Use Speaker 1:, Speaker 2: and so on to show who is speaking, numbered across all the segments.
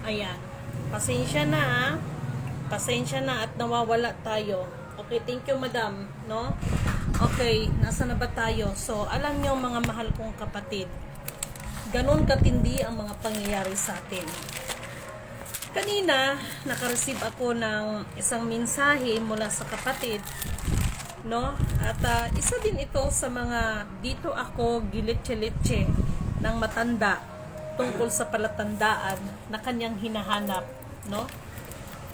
Speaker 1: Ayan. Pasensya na ha. Pasensya na at nawawala tayo. Okay, thank you madam. No? Okay, nasa na ba tayo? So, alam niyo mga mahal kong kapatid, ganon katindi ang mga pangyayari sa atin. Kanina, nakareceive ako ng isang mensahe mula sa kapatid, no? At isa din ito sa mga dito ako gilitche-litche ng matanda tungkol sa palatandaan na kanyang hinahanap, no?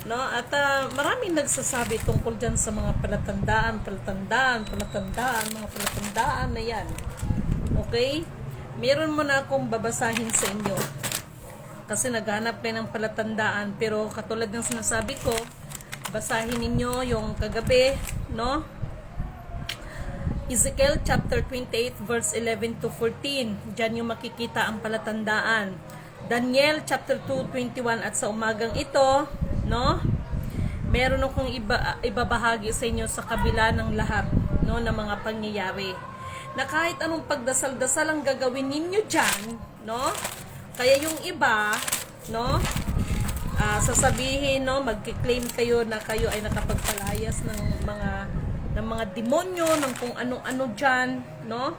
Speaker 1: No? At maraming nagsasabi tungkol dyan sa mga palatandaan, mga palatandaan na yan. Okay? Meron mo na akong babasahin sa inyo. Kasi naghanap kayo ng palatandaan. Pero katulad ng sinasabi ko, basahin ninyo yung kagabi, no? Ezekiel chapter 28 verse 11 to 14. Diyan yung makikita ang palatandaan. Daniel chapter 2:21 at sa umagang ito, no? Meron akong ibabahagi sa inyo sa kabila ng lahat, no, ng mga pangyayari. Na kahit anong pagdasal-dasal ang gagawin ninyo diyan, no? Kaya yung iba, no, sasabihin, no, magki-claim kayo na kayo ay nakapagpalayas ng mga demonyo, ng kung ano-ano diyan, no?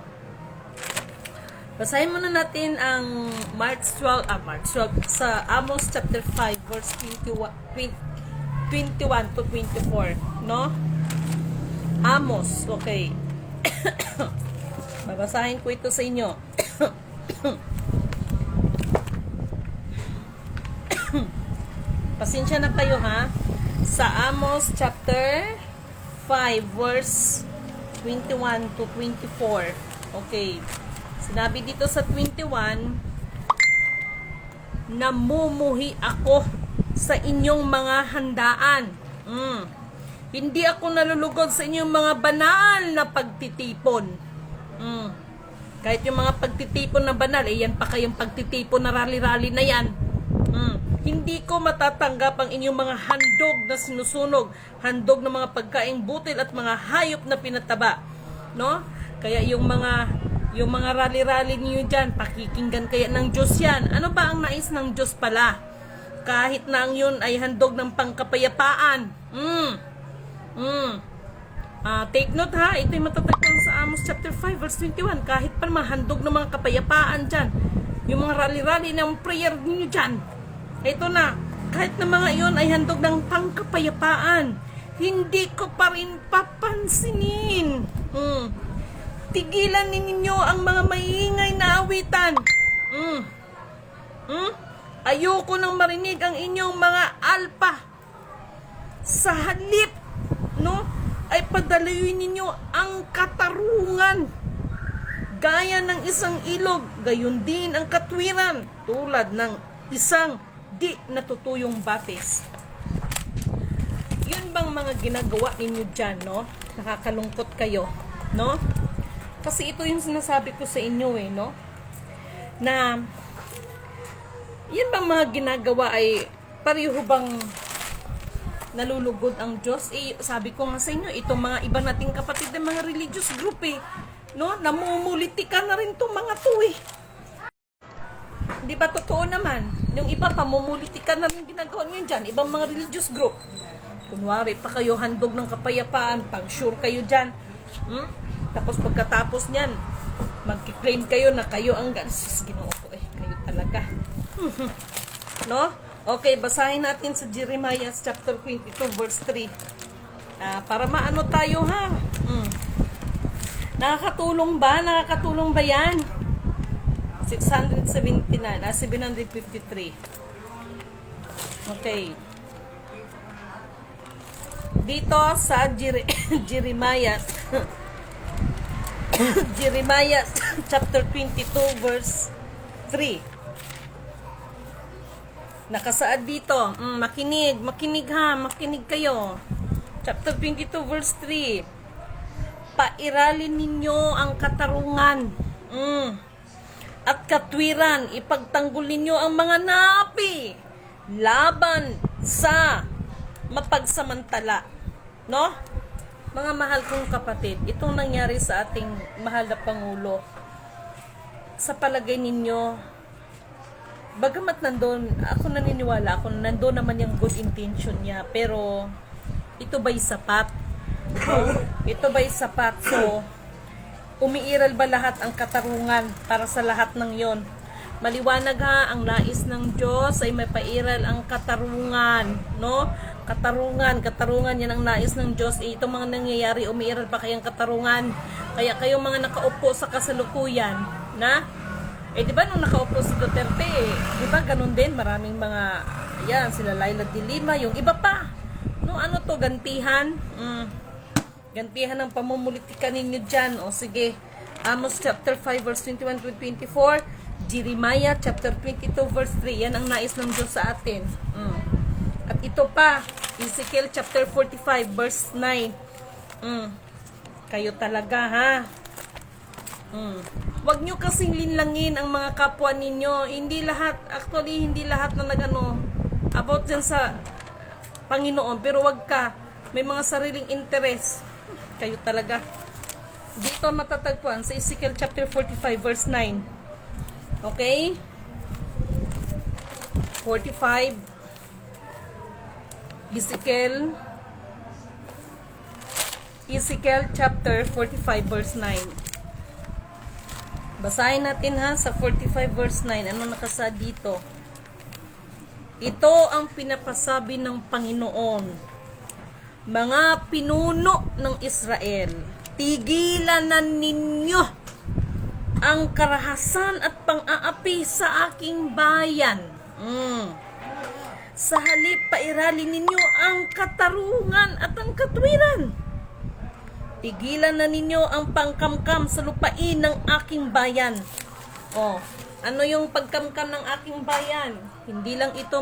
Speaker 1: Basahin muna natin ang March 12 sa Amos chapter 5 verse 21 to 24, no? Amos, okay. Babasahin ko ito sa inyo. Pasensya na kayo ha. Sa Amos chapter 5 verse 21 to 24. Okay. Sinabi dito sa 21, namumuhi ako sa inyong mga handaan. Hindi ako nalulugod sa inyong mga banal na pagtitipon. Kahit yung mga pagtitipon na banal, yan pa kayong pagtitipon na rally-rally na yan. Hindi ko matatanggap ang inyong mga handog na sinusunog, handog ng mga pagkaing butil at mga hayop na pinataba. No? Kaya yung mga rally-rally niyo dyan, pakikinggan kaya ng Diyos yan. Ano ba ang nais ng Diyos pala? Kahit na ang yun ay handog ng pangkapayapaan. Take note ha, ito'y matatagpuan sa Amos chapter 5 verse 21. Kahit pa mahandog ng mga kapayapaan dyan, yung mga rally-rally ng prayer niyo dyan, ito na, kahit na mga iyon ay handog ng pangkapayapaan, hindi ko pa rin papansinin. Tigilan ninyo ang mga maingay na awitan. Ayoko nang marinig ang inyong mga alpa. Sa halip, no, ay padaluin ninyo ang katarungan. Gaya ng isang ilog, gayon din ang katwiran, tulad ng isang di natutuyong batis. Yun bang mga ginagawa ninyo dyan, no? Nakakalungkot kayo, no? Kasi ito yung sinasabi ko sa inyo no? Na yan bang mga ginagawa ay pareho bang nalulugod ang Diyos? Sabi ko nga sa inyo, itong mga iba nating kapatid ng mga religious group no? Namumuliti ka na rin itong mga to Di ba totoo naman? Yung iba pamumuliti ka na rin ginagawa nyo dyan, ibang mga religious group. Kunwari pa kayo handog ng kapayapaan, pag sure kayo dyan, tapos pagkatapos niyan, magki-claim kayo na kayo ang Ginoo ko kayo talaga. No? Okay, basahin natin sa Jeremiah chapter 22 verse 3. Para maano tayo ha? Nakakatulong ba? Nakakatulong ba yan? 679, 753. Okay. Dito sa Jeremiah Jeremiah chapter 22 verse 3. Nakasaad dito, makinig kayo. Chapter 22 verse 3. Pairalin ninyo ang katarungan. At katwiran, ipagtanggol ninyo ang mga napi laban sa mapagsamantala. No? Mga mahal kong kapatid, itong nangyari sa ating mahal na Pangulo, sa palagay ninyo, bagamat nandun, ako naniniwala ako na nandun naman yung good intention niya, pero ito ba'y sapat? Ito ba'y sapat? So, umiiral ba lahat ang katarungan para sa lahat ng yon? Maliwanag ha, ang nais ng Diyos ay may pairal ang katarungan, no? Katarungan yan ang nais ng Diyos. Itong mga nangyayari, umiiral pa kayang katarungan. Kaya kayong mga nakaupo sa kasalukuyan, na? Di ba nung nakaupo si Duterte, di ba ganun din, maraming mga, yan, sila Laila de Lima, yung iba pa. No, ano to, gantihan? Gantihan ng pamumulitika ninyo dyan. O sige, Amos chapter 5 verse 21 to 24, Jeremiah chapter 22 verse 3, yan ang nais ng Diyos sa atin. At ito pa, Ezekiel chapter 45 verse 9. Kayo talaga ha. Wag nyo kasing linlangin ang mga kapwa ninyo. Hindi lahat, actually hindi lahat na nagano about dyan sa Panginoon, pero wag ka, may mga sariling interest. Kayo talaga. Dito matatagpuan sa Ezekiel chapter 45 verse 9. Okay? 45 Ezekiel chapter 45 verse 9. Basahin natin ha sa 45 verse 9. Ano nakasa dito? Ito ang pinapasabi ng Panginoon. Mga pinuno ng Israel, tigilan na ninyo ang karahasan at pang-aapi sa aking bayan. Sa halip, pairalin ninyo ang katarungan at ang katwiran. Tigilan na ninyo ang pangkamkam sa lupain ng aking bayan. Ano yung pagkamkam ng aking bayan? Hindi lang ito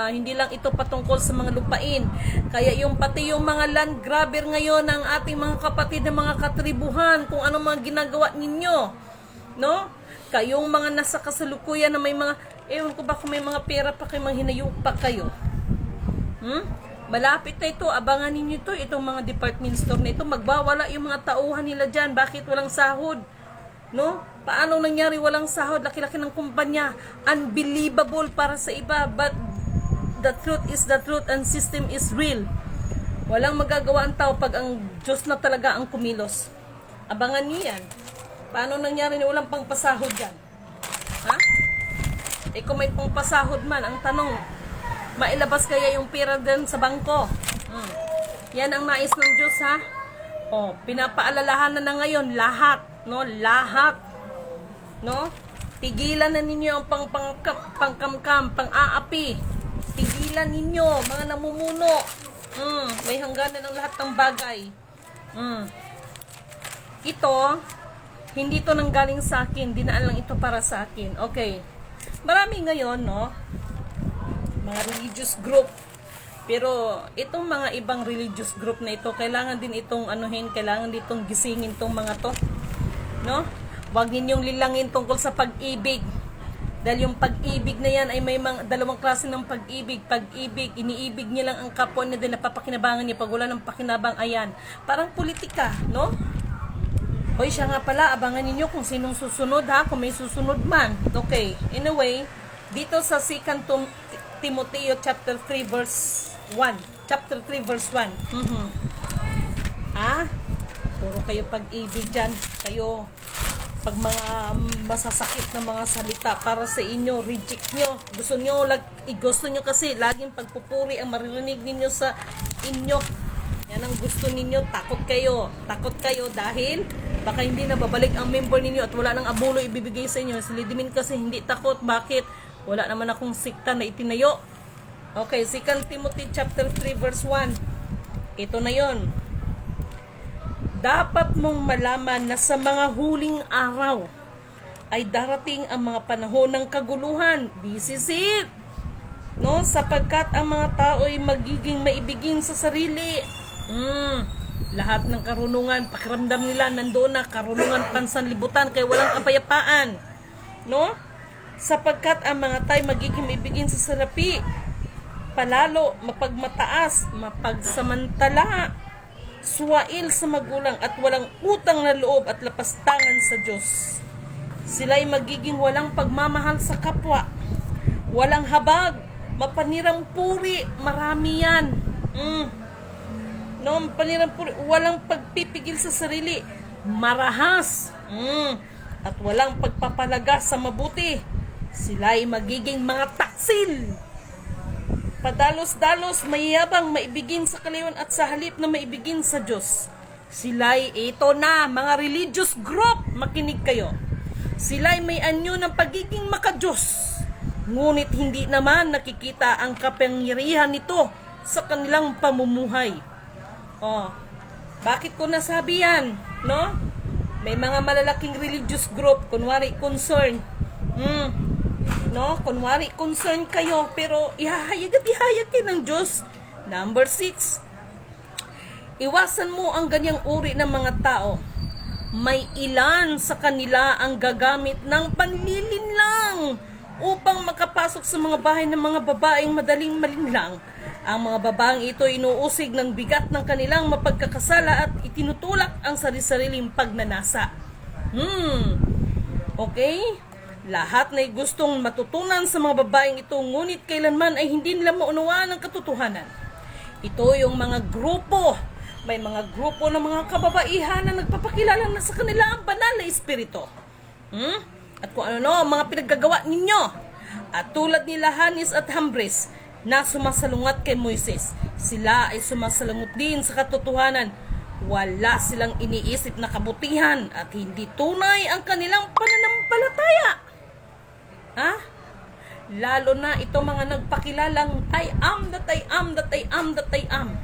Speaker 1: hindi lang ito patungkol sa mga lupain. Kaya yung pati yung mga land grabber ngayon ng ating mga kapatid na mga katribuhan, kung ano mga ginagawa ninyo, no? Kayong mga nasa kasalukuyan na may mga, ewan ko ba kung may mga pera pa kayo, mga hinayup pa kayo. Malapit na ito, abangan ninyo ito, itong mga department store na ito, magbawala yung mga tauhan nila dyan. Bakit walang sahod? No? Paano nangyari walang sahod? Laki-laki ng kumpanya. Unbelievable para sa iba, but the truth is the truth and system is real. Walang magagawa ang tao pag ang Diyos na talaga ang kumilos. Abangan niyo yan. Paano nangyari na walang pangpasahod yan? Ha? Kung may pangpasahod man, ang tanong, mailabas kaya yung pera din sa bangko? Yan ang nais ng Diyos ha. Pinapaalalahanan na ngayon lahat, no? Lahat, no? Tigilan na ninyo ang pangkamkam, pang-aapi. Tigilan ninyo, mga namumuno. May hangganan ng lahat ng bagay. Ito, hindi to nanggaling sa akin, dinaan lang ito para sa akin. Okay. Marami ngayon, no? Mga religious group. Pero itong mga ibang religious group na ito, kailangan din itong kailangan din itong gisingin itong mga to. No? Huwag ninyong lilangin tungkol sa pag-ibig. Dahil yung pag-ibig na yan ay may mga dalawang klase ng pag-ibig. Pag-ibig, iniibig niya lang ang kapwa niya dahil napapakinabangan niya. Pag wala ng pakinabang, ayan. Parang politika, no? Hoy, siya nga pala, abangan ninyo kung sinong susunod ha, kung may susunod man. Okay, anyway, dito sa 2 Timoteo chapter 3 verse 1. Chapter 3 verse 1. Puro kayo pag-ibig dyan. Kayo, pag mga masasakit na mga salita para sa inyo, reject nyo. Gusto nyo kasi laging pagpupuri ang maririnig ninyo sa inyo. Yan ang gusto ninyo. Takot kayo dahil baka hindi na babalik ang member ninyo at wala nang abulo ibibigay sa inyo. Si Lidimin kasi hindi takot. Bakit? Wala naman akong sikta na itinayo. Okay, 2 Timothy chapter 3 verse 1. Ito na yon. Dapat mong malaman na sa mga huling araw ay darating ang mga panahon ng kaguluhan. This is it. No, sapagkat ang mga tao ay magiging maibigin sa sarili. Lahat ng karunungan, pakiramdam nila nandoon na, karunungan pansanlibutan, kaya walang kapayapaan. No? Sapagkat ang mga tayo magiging maibigin sa salapi, palalo, mapagmataas, mapagsamantala, suwail sa magulang at walang utang na loob at lapastangan sa Diyos. Sila'y magiging walang pagmamahal sa kapwa, walang habag, mapanirang puri, marami yan. No, mapanirang puri, walang pagpipigil sa sarili, marahas. At walang pagpapalaga sa mabuti. Sila'y magiging mga taksil, padalos-dalos, mayabang, maibigin sa kalayon at sa halip na maibigin sa Diyos. Sila'y ito na, mga religious group, makinig kayo. Sila'y may anyo ng pagiging makadiyos, ngunit hindi naman nakikita ang kapangyarihan nito sa kanilang pamumuhay. Bakit ko nasabi yan? No? May mga malalaking religious group, kunwari concern. No, kunwari concern kayo, pero ihahayag kayo ng Diyos. Number 6, iwasan mo ang ganyang uri ng mga tao. May ilan sa kanila ang gagamit ng panlilinlang upang makapasok sa mga bahay ng mga babaeng madaling malinlang. Ang mga babaeng ito inuusig ng bigat ng kanilang mapagkakasala at itinutulak ang sarili-sariling pagnanasa. Okay? Lahat na gustong matutunan sa mga babaeng ito, ngunit kailanman ay hindi nila maunawaan ang katotohanan. Ito yung mga grupo. May mga grupo ng mga kababaihan na nagpapakilala na sa kanila ang banal na espiritu. At kung ano ang mga pinaggagawa ninyo. At tulad nila Hanis at Hambres na sumasalungat kay Moises, sila ay sumasalungat din sa katotohanan. Wala silang iniisip na kabutihan at hindi tunay ang kanilang pananampalataya. Lalo na ito mga nagpakilalang I am that I am that I am that I am.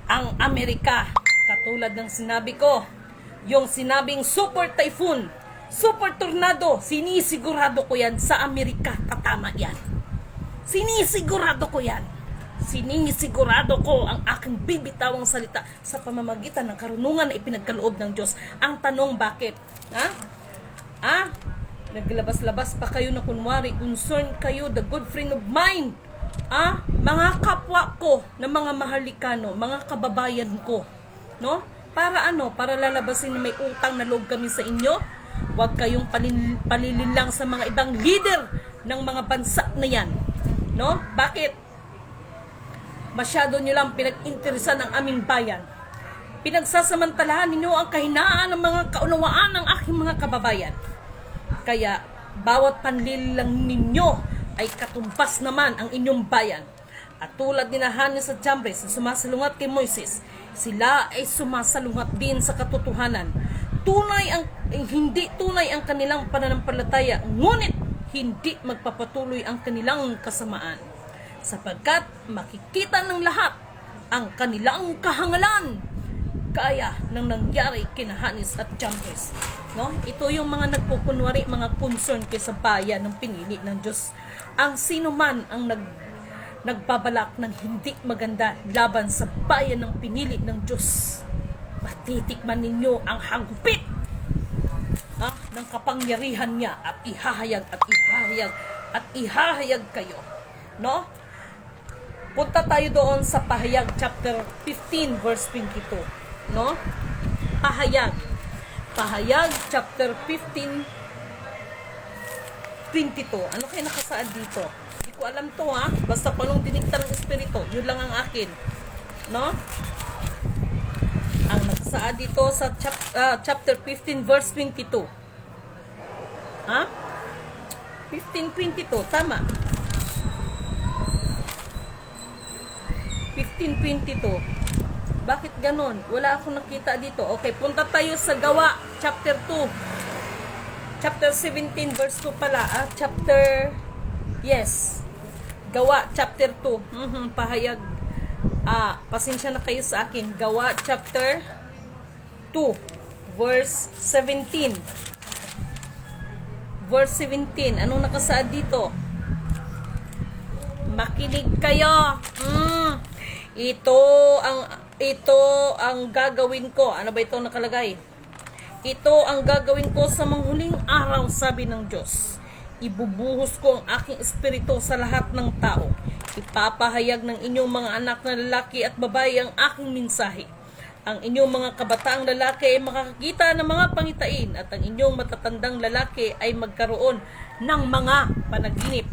Speaker 1: Ang Amerika, katulad ng sinabi ko, yung sinabing super typhoon, super tornado, sinisigurado ko yan sa Amerika, tatama yan. Sinisigurado ko yan. Sinisigurado ko ang aking bibitawang salita sa pamamagitan ng karunungan na ipinagkaloob ng Diyos. Ang tanong, bakit? Naglabas-labas pa kayo na kunwari, concern kayo, the good friend of mine. Mga kapwa ko na mga mahalikano, mga kababayan ko. No? Para ano? Para lalabasin na may utang na loob kami sa inyo. Huwag kayong palilinlang sa mga ibang leader ng mga bansa na yan. No? Bakit? Masyado nyo lang pinag-interesan ang aming bayan. Pinagsasamantalahan ninyo ang kahinaan ng mga kaunawaan ng aking mga kababayan. Kaya, bawat panlilang ninyo ay katumbas naman ang inyong bayan. At tulad ni Hanis at Jambres na sumasalungat kay Moises, sila ay sumasalungat din sa katotohanan. Hindi tunay ang kanilang pananampalataya, ngunit hindi magpapatuloy ang kanilang kasamaan. Sapagkat makikita ng lahat ang kanilang kahangalan, kaya nang nangyari kina Hanis at Jambres. No? Ito yung mga nagpukunwari, mga concern kay sa bayan ng pinili ng Diyos. Ang sino man ang nagbabalak ng hindi maganda laban sa bayan ng pinili ng Diyos, matitikman ninyo ang hagupit ng kapangyarihan niya at ihahayag kayo. No? Punta tayo doon sa Pahayag chapter 15 verse 22. No? Pahayag chapter 15 22. Ano kayo nakasaad dito? Hindi ko alam to basta panong dinikta ng Espiritu, yun lang ang akin. No? Ang nakasaad dito sa chapter 15 verse 22. 15:22, tama. 15:22. Bakit ganon? Wala akong nakita dito. Okay, punta tayo sa Gawa, chapter 2. Chapter 17, verse 2 pala. Gawa, chapter 2. Pahayag. Pasensya na kayo sa akin. Gawa, chapter 2, verse 17. Verse 17. Anong nakasaad dito? Makinig kayo. Ito ang gagawin ko. Ano ba ito nakalagay? Ito ang gagawin ko sa manghuling araw, sabi ng Diyos. Ibubuhos ko ang aking espiritu sa lahat ng tao. Ipapahayag ng inyong mga anak na lalaki at babae ang aking mensahe. Ang inyong mga kabataang lalaki ay makakakita ng mga pangitain at ang inyong matatandang lalaki ay magkaroon ng mga panaginip.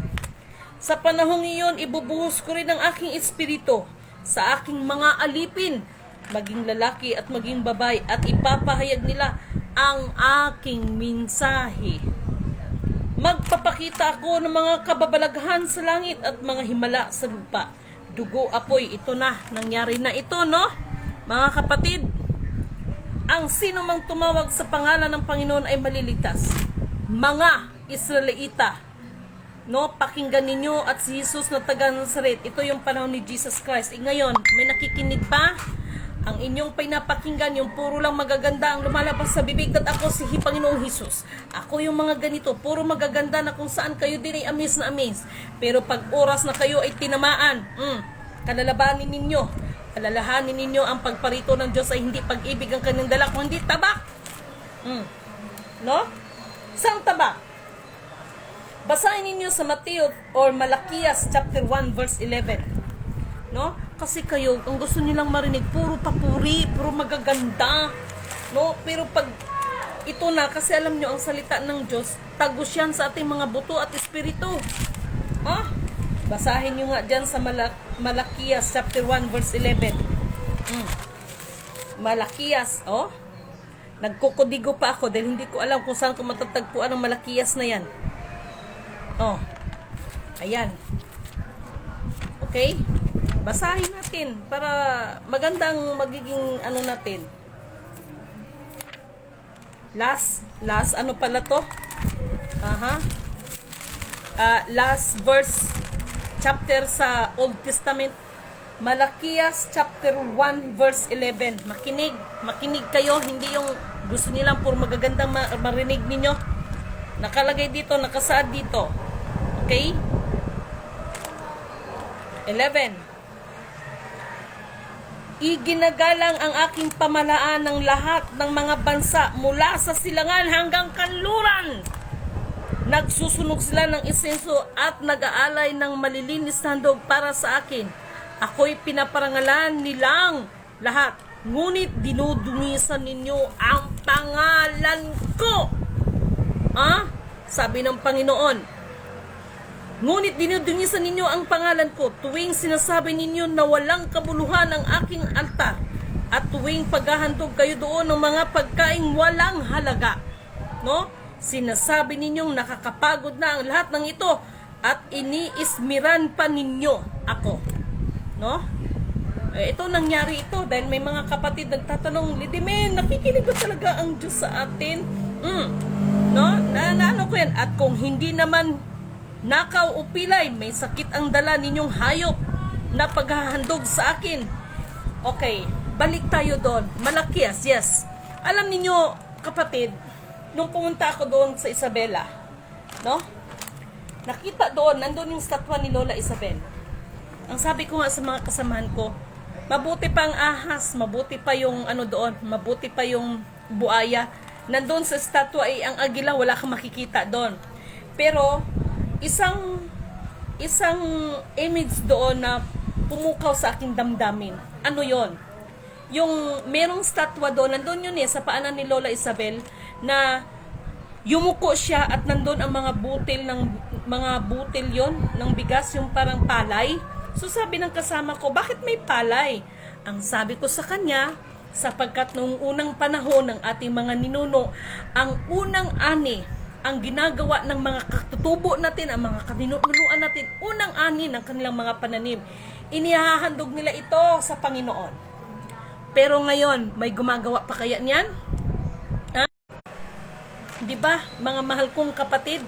Speaker 1: Sa panahong iyon, ibubuhos ko rin ang aking espiritu sa aking mga alipin, maging lalaki at maging babae, at ipapahayag nila ang aking mensahe. Magpapakita ako ng mga kababalaghan sa langit at mga himala sa lupa. Dugo, apoy, ito na, nangyari na ito, no? Mga kapatid, ang sino mang tumawag sa pangalan ng Panginoon ay maliligtas. Mga Israelita, no, pakinggan ninyo at si Jesus na taga Nazaret. Ito yung panahon ni Jesus Christ. Ngayon, may nakikinig pa? Ang inyong pinapakinggan, yung puro lang magaganda ang lumalabas sa bibig, at ako si Panginoong Jesus. Ako yung mga ganito, puro magaganda na kung saan kayo din ay amaze na amaze. Pero pag oras na kayo ay tinamaan, kalalabanin ninyo, alalahanin ninyo ang pagparito ng Diyos ay hindi pag-ibig ang kanyang dala, kung hindi tabak. No? Saan tabak? Basahin ninyo sa Mateo or Malakias chapter 1 verse 11. No? Kasi kayo, ang gusto nilang marinig, puro papuri, puro magaganda. No? Pero pag ito na, kasi alam nyo, ang salita ng Diyos, tagos yan sa ating mga buto at espiritu. Basahin nyo nga dyan sa Malakias chapter 1 verse 11. Malakias, nagkukudigo pa ako dahil hindi ko alam kung saan ko matatagpuan ang Malakias na yan. Ayan. Okay? Basahin natin para magandang magiging ano natin. Last ano pala to? Last verse chapter sa Old Testament, Malakias chapter 1 verse 11. Makinig kayo, hindi yung gusto nilang puro magagandang marinig ninyo. Nakalagay dito, nakasaad dito. Okay? 11. Iginagalang ang aking pamalaan ng lahat ng mga bansa mula sa silangan hanggang kanluran. Nagsusunog sila ng insenso at nag-aalay ng malilinis na handog para sa akin. Ako'y pinaparangalan nilang lahat. Ngunit dinudungisan ninyo ang pangalan ko. Sabi ng Panginoon. Ngunit dinudungisan ninyo ang pangalan ko tuwing sinasabi ninyo na walang kabuluhan ang aking altar, at tuwing paghahandog kayo doon ng mga pagkaing walang halaga. No? Sinasabi ninyong nakakapagod na ang lahat ng ito at iniismiran pa ninyo ako. No? Ito nangyari ito dahil may mga kapatid nagtatanong, Lidimen, nakikinig ba talaga ang Diyos sa atin? No? Ano ko yan? At kung hindi naman nakaw o pilay, may sakit ang dala ninyong hayop na paghahandog sa akin. Okay, balik tayo doon. Malakias, yes. Alam ninyo, kapatid, nung pumunta ako doon sa Isabela, no? Nakita doon, nandun yung statwa ni Lola Isabel. Ang sabi ko nga sa mga kasamahan ko, mabuti pa ang ahas, mabuti pa yung ano doon, mabuti pa yung buaya. Nandun sa statwa ay ang agila, wala kang makikita doon. Pero isang image doon na pumukaw sa aking damdamin. Ano yon? Yung merong statwa doon, nandun yun sa paanan ni Lola Isabel, na yumuko siya at nandun ang mga butil yon ng bigas, yung parang palay. So sabi ng kasama ko, bakit may palay? Ang sabi ko sa kanya, sapagkat noong unang panahon ng ating mga ninuno, ang unang ani, ang ginagawa ng mga katutubo natin, ang mga kaninunuan natin, unang ani ng kanilang mga pananim, inihahandog nila ito sa Panginoon. Pero ngayon, may gumagawa pa kaya niyan? Di ba, mga mahal kong kapatid?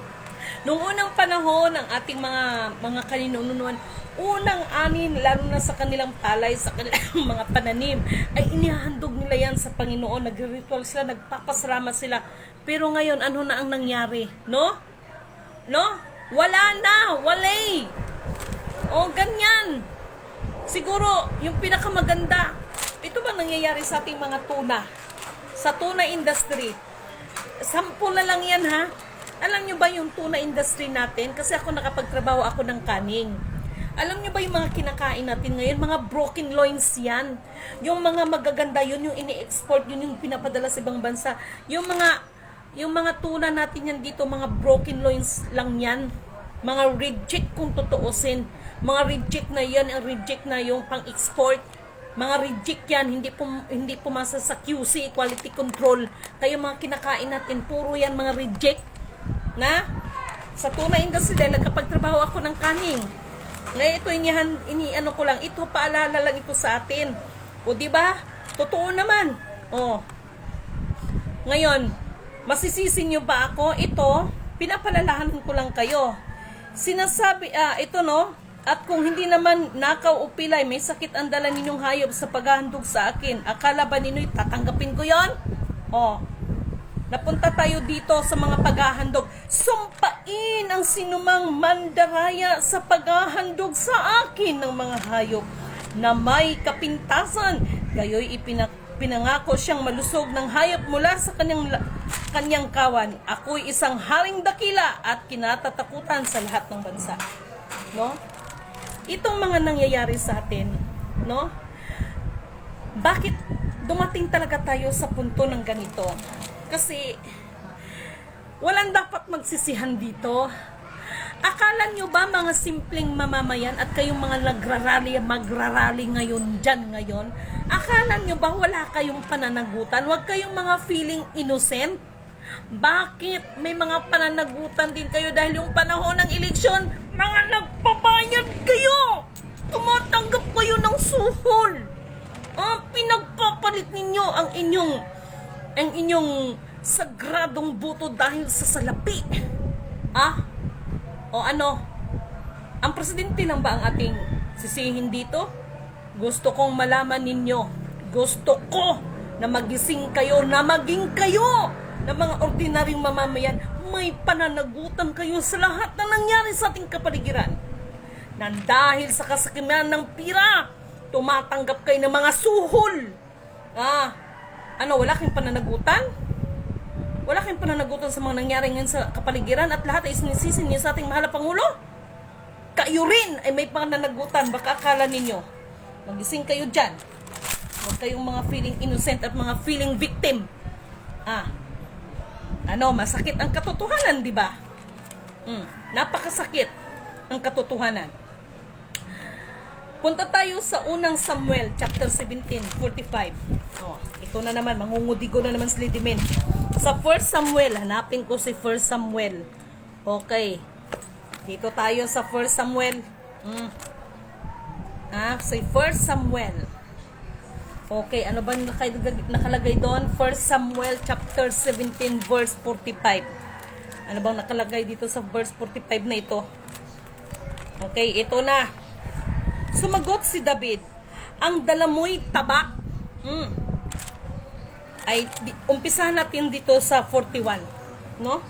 Speaker 1: Noong unang panahon ng ating mga kaninunuan, unang ani, lalo na sa kanilang palay, sa kanilang mga pananim, ay inihahandog nila yan sa Panginoon. Nag-ritual sila, nagpapasalamat sila. Pero ngayon, ano na ang nangyari? No? Wala na! Walay! O, ganyan. Siguro, yung pinakamaganda, ito ba nangyayari sa ating mga tuna? Sa tuna industry. 10 na lang yan, ha? Alam nyo ba yung tuna industry natin? Kasi ako nakapagtrabaho ako ng kaning. Alam nyo ba yung mga kinakain natin ngayon? Mga broken loins yan. Yung mga magaganda yun, yung ini-export, yun yung pinapadala sa ibang bansa. Yung mga tuna natin yan dito, mga broken loins lang yan. Mga reject kung tutuusin. Mga reject na yan, ang reject na yung pang-export. Mga reject yan, hindi pumasa sa QC, quality control. Kaya mga kinakain natin, puro yan mga reject. Na? Sa tuna industry, dahil nagkapagtrabaho ako ng kaning. Ngayon ito iniano ko lang, ito paalala lang ito sa atin. O di ba? Totoo naman. O. Ngayon, masisisi niyo ba ako? Ito, pinapalalahan ko lang kayo. Sinasabi, ito no, at kung hindi naman nakaw o pilay, may sakit ang dala ninyong hayop sa paghahandog sa akin. Akala ba ninyo'y tatanggapin ko yon? O. Napunta tayo dito sa mga paghahandog. Sumpain ang sinumang mandaraya sa paghahandog sa akin ng mga hayop na may kapintasan. Gayoy pinangako siyang malusog ng hayop mula sa kanyang kawan. Ako'y isang haring dakila at kinatatakutan sa lahat ng bansa. No? Itong mga nangyayari sa atin, no? Bakit dumating talaga tayo sa punto ng ganito? Kasi walang dapat magsisihan dito. Akala nyo ba mga simpleng mamamayan at kayong mga magrarally ngayon dyan ngayon, akala nyo ba wala kayong pananagutan? Huwag kayong mga feeling innocent. Bakit may mga pananagutan din kayo dahil yung panahon ng eleksyon, mga nagpabayad kayo, tumatanggap kayo ng suhol. Pinagpapalit ninyo ang inyong sagradong boto dahil sa salapi. O ano? Ang presidente lang ba ang ating sisihin dito? Gusto kong malaman ninyo. Gusto ko na magising kayo, na maging kayo na mga ordinaryong mamamayan. May pananagutan kayo sa lahat na nangyari sa ating kapaligiran. Nang dahil sa kasakiman ng pira, tumatanggap kayo ng mga suhol. Wala kayong pananagutan? Wala kayong pananagutan sa mga nangyari ngayon sa kapaligiran at lahat ay sinisisi niyo sa ating mahal na Pangulo? Kayo rin ay may pananagutan. Baka akala ninyo, magising kayo dyan. Huwag kayong mga feeling innocent at mga feeling victim. Masakit ang katotohanan, di ba? Napakasakit ang katotohanan. Punta tayo sa unang Samuel, chapter 17:45. Ito na naman, mangungudigo na naman si Lidimen. Sa 1 Samuel, hanapin ko si 1 Samuel. Okay. Dito tayo sa 1 Samuel. Si 1 Samuel. Okay, ano ba nakalagay doon? 1 Samuel chapter 17 verse 45. Ano bang nakalagay dito sa verse 45 na ito? Okay, ito na. Sumagot si David, ang dala mo'y tabak. Umpisahan natin dito sa 41, no?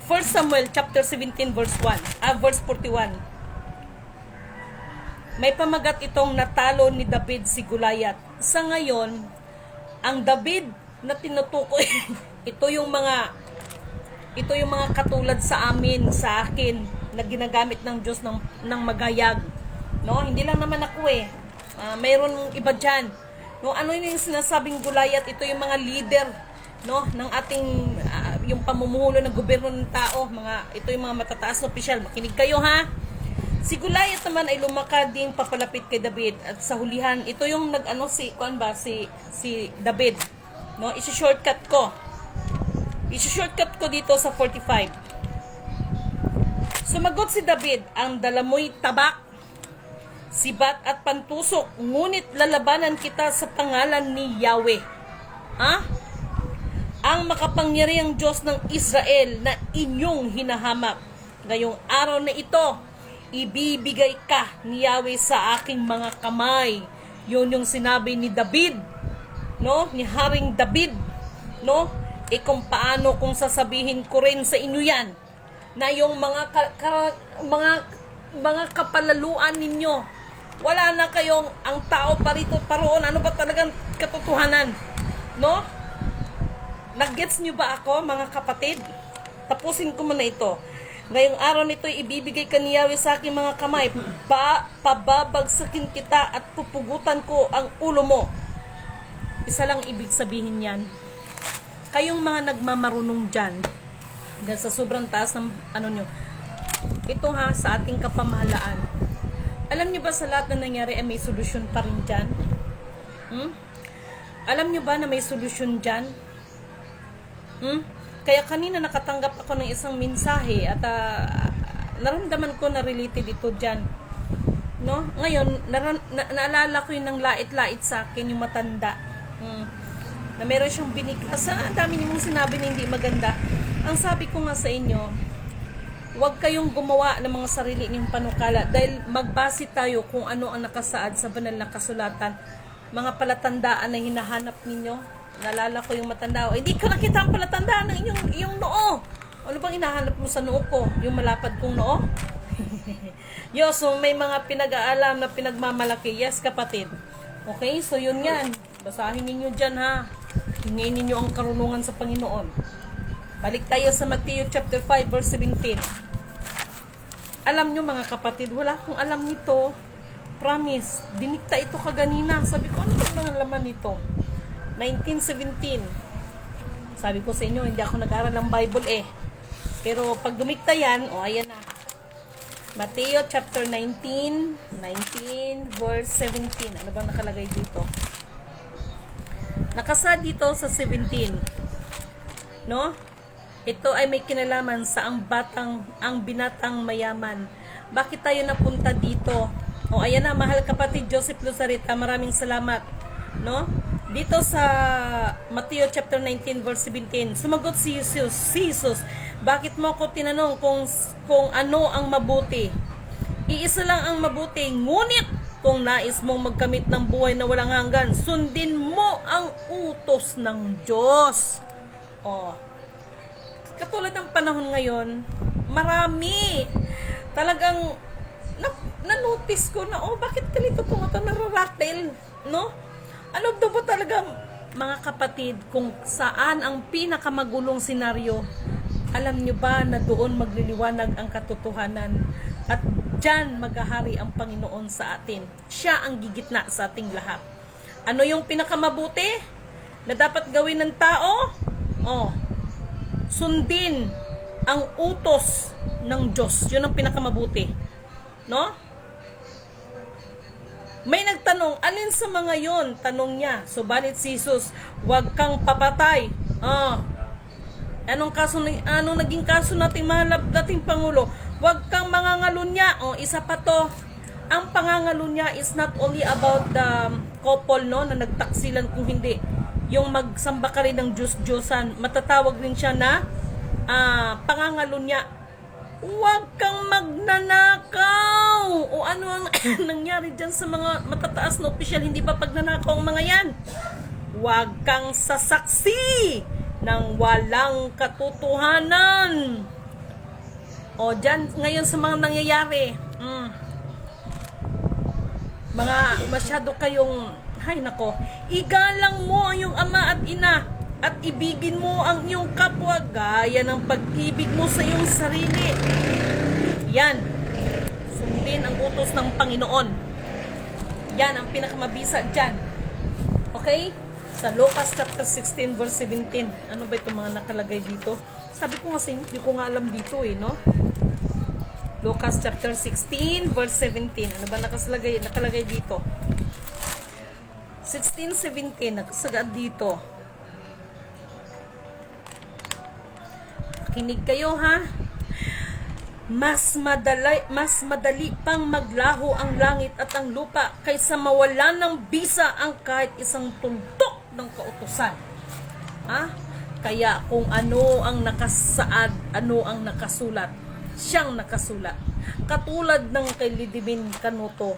Speaker 1: 1 Samuel chapter 17 verse 41. May pamagat itong natalo ni David si Goliath. Sa ngayon, ang David na tinutukoy, ito yung mga katulad sa akin na ginagamit ng Diyos ng magayag. No, hindi lang naman ako mayroon iba diyan. No, ano yung sinasabing Goliath? Ito yung mga leader, no, ng ating yung pamumuhulo ng gobyerno ng tao, ito yung mga matataas na opisyal. Makinig kayo ha. Si Goliath naman ay lumakad ding papalapit kay David at sa hulihan, ito yung si David. No, i-shortcut ko. Dito sa 45. Sumagot si David, ang dala mo'y tabak, sibat at pantusok, ngunit lalabanan kita sa pangalan ni Yahweh. Ang makapangyarihang Diyos ng Israel na inyong hinahamak. Ngayong araw na ito, ibibigay ka ni Yahweh sa aking mga kamay. Yun yung sinabi ni David, no? Ni Haring David, no? Kung paano kung sasabihin ko rin sa inyo yan, na yung mga kapalaluan ninyo, wala na kayong ang tao parito paroon. Ano ba talagang katotohanan? No? Nag-gets nyo ba ako, mga kapatid? Tapusin ko muna ito. Ngayong araw nito ibibigay ka ni Yahweh sa aking mga kamay. Pababagsakin kita at pupugutan ko ang ulo mo. Isa lang ibig sabihin yan. Kayong mga nagmamarunong dyan, dahil sa sobrang taas ng nyo, ito ha, sa ating kapamahalaan. Alam nyo ba sa lahat na nangyari ay may solusyon pa rin dyan? Alam nyo ba na may solusyon dyan? Kaya kanina nakatanggap ako ng isang mensahe at naramdaman ko na related ito dyan. No? Ngayon, naalala ko yun ng lait-lait sa akin, yung matanda. Na meron siyang binigkas. Ang dami niyo mong sinabi na hindi maganda. Ang sabi ko nga sa inyo, huwag kayong gumawa ng mga sarili niyong panukala dahil magbase tayo kung ano ang nakasaad sa banal na kasulatan. Mga palatandaan na hinahanap ninyo. Nalala ko yung matanda. Hindi ko nakita ang palatandaan ng inyong noo. Ano bang hinahanap mo sa noo ko? Yung malapad kong noo? So may mga pinag-aalam na pinagmamalaki. Yes, kapatid. Okay, so yun yan. Basahin ninyo dyan ha. Hingin ninyo ang karunungan sa Panginoon. Balik tayo sa Matthew chapter 5 verse 17. Alam nyo mga kapatid, wala akong alam nito. Promise, dinikta ito kaganina. Sabi ko, ano ba ang laman nito? 1917. Sabi ko sa inyo, hindi ako nag-aral ng Bible eh. Pero pag dumikta yan, ayan na. Mateo chapter 19 verse 17. Ano bang nakalagay dito? Nakasa dito sa 17. No? Ito ay may kinalaman sa ang binatang mayaman. Bakit tayo napunta dito? Ayan na, mahal kapatid Joseph Luzarita, maraming salamat. No? Dito sa Mateo chapter 19 verse 17, sumagot si Jesus, bakit mo ako tinanong kung ano ang mabuti? Iisa lang ang mabuti, ngunit kung nais mong magkamit ng buhay na walang hanggan, sundin mo ang utos ng Diyos. Katulad ng panahon ngayon, marami talagang na-notice ko na, bakit ganito po ito nararatel, no? Ano daw ba talaga, mga kapatid, kung saan ang pinakamagulong senaryo? Alam nyo ba na doon magliliwanag ang katotohanan? At dyan maghahari ang Panginoon sa atin. Siya ang gigitna sa ating lahat. Ano yung pinakamabuti na dapat gawin ng tao? Sundin ang utos ng Diyos. Yun ang pinakamabuti. No? May nagtanong, alin sa mga yon? Tanong niya. Subalit si Jesus, huwag kang papatay. Anong naging kaso nating dating Pangulo? Huwag kang mangangalunya. Isa pa to. Ang pangangalunya is not only about the couple, no, na nagtaksilan, kung hindi. Yung magsamba ka rin ng Diyos-Diyosan, matatawag rin siya na pangangalunya. Huwag kang magnanakaw. Ano ang nangyari dyan sa mga matataas na opisyal? Hindi ba pagnanakaw ang mga yan? Huwag kang sasaksi ng walang katotohanan. Dyan ngayon sa mga nangyayari, mga masyado kayong, igalang mo ang iyong ama at ina at ibigin mo ang iyong kapwa gaya ng pag-ibig mo sa iyong sarili. Yan. Sundin ang utos ng Panginoon. Yan ang pinakamabisa dyan. Okay? Sa Lucas chapter 16 verse 17. Ano ba itong mga nakalagay dito? Sabi ko kasi, hindi ko nga alam dito no? Lucas chapter 16 verse 17. Ano ba nakalagay dito? 16:17 nakasagad dito. Kinig kayo ha. Mas madali pang maglaho ang langit at ang lupa kaysa mawalan ng bisa ang kahit isang tuldok ng kautusan. Kaya kung ano ang nakasaad, ano ang nakasulat, siyang nakasulat. Katulad ng kay Lidibin Canuto,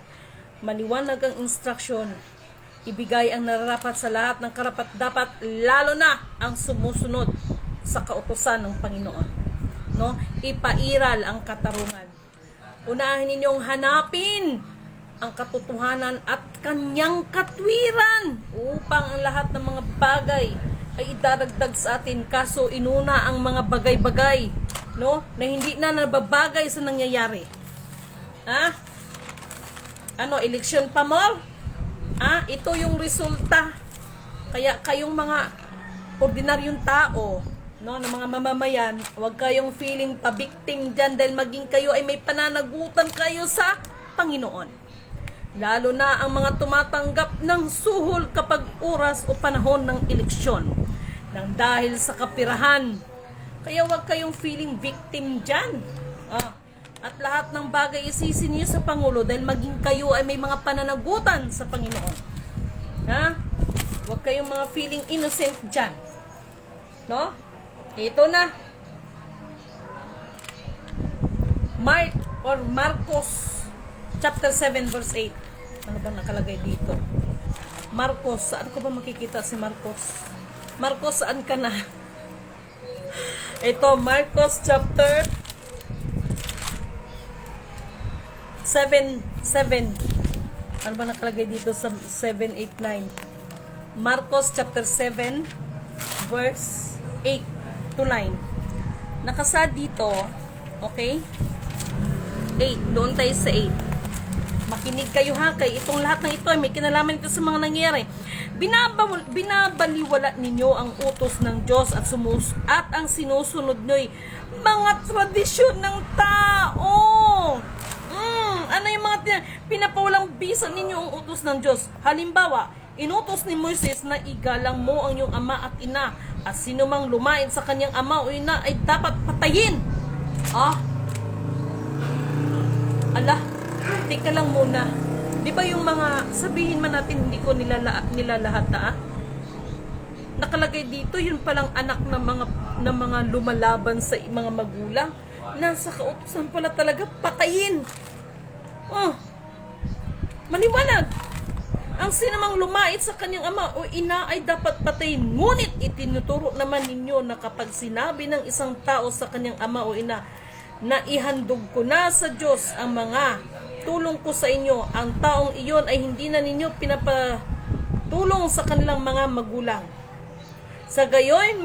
Speaker 1: maliwanag ang instruksyon, ibigay ang nararapat sa lahat ng karapat-dapat, lalo na ang sumusunod sa kautusan ng Panginoon. No? Ipairal ang katarungan. Unahin ninyong hanapin ang katotohanan at kanyang katwiran upang ang lahat ng mga bagay ay idaragdag sa atin. Kaso inuna ang mga bagay-bagay no, na hindi na nababagay sa nangyayari. Ha? Ano, eleksyon pa more? Ito yung resulta. Kaya kayong mga ordinaryong tao, no, ng mga mamamayan, huwag kayong feeling pa-victim dyan dahil maging kayo ay may pananagutan kayo sa Panginoon. Lalo na ang mga tumatanggap ng suhol kapag oras o panahon ng eleksyon. Nang dahil sa kapirahan. Kaya huwag kayong feeling victim dyan. At lahat ng bagay isisi niyo sa Pangulo dahil maging kayo ay may mga pananagutan sa Panginoon. Huwag kayong mga feeling innocent dyan. No? Ito na. Marcos chapter 7 verse 8. Ano ba nakalagay dito? Marcos, saan ko ba makikita si Marcos? Marcos, saan ka na? Ito, Marcos chapter 7. Ano ba nakalagay dito sa 7, 8, 9? Marcos chapter 7 verse 8 to 9. Nakasad dito, okay? 8, doon tayo sa 8. Makinig kayo ha, kay itong lahat ng ito ay may kinalaman ito sa mga nangyayari. Binabaliwala ninyo ang utos ng Diyos at ang sinusunod nyo'y mga tradisyon ng tao. Ano yung mga pinapawalang bisa ninyo ang utos ng Diyos? Halimbawa, inutos ni Moises na igalang mo ang iyong ama at ina at sino mang lumain sa kanyang ama o ina ay dapat patayin. Tika lang muna. Di ba yung mga, sabihin man natin hindi ko nilalahat nakalagay dito, yun palang anak ng mga lumalaban sa mga magulang. Nasa kautusan pala talaga patayin. Maliwanag. Ang sinamang lumait sa kanyang ama o ina ay dapat patayin. Ngunit itinuturo naman ninyo na kapag sinabi ng isang tao sa kanyang ama o ina na ihandog ko na sa Diyos ang mga tulong ko sa inyo, ang taong iyon ay hindi na ninyo pinapatulong sa kanilang mga magulang. Sa gayon,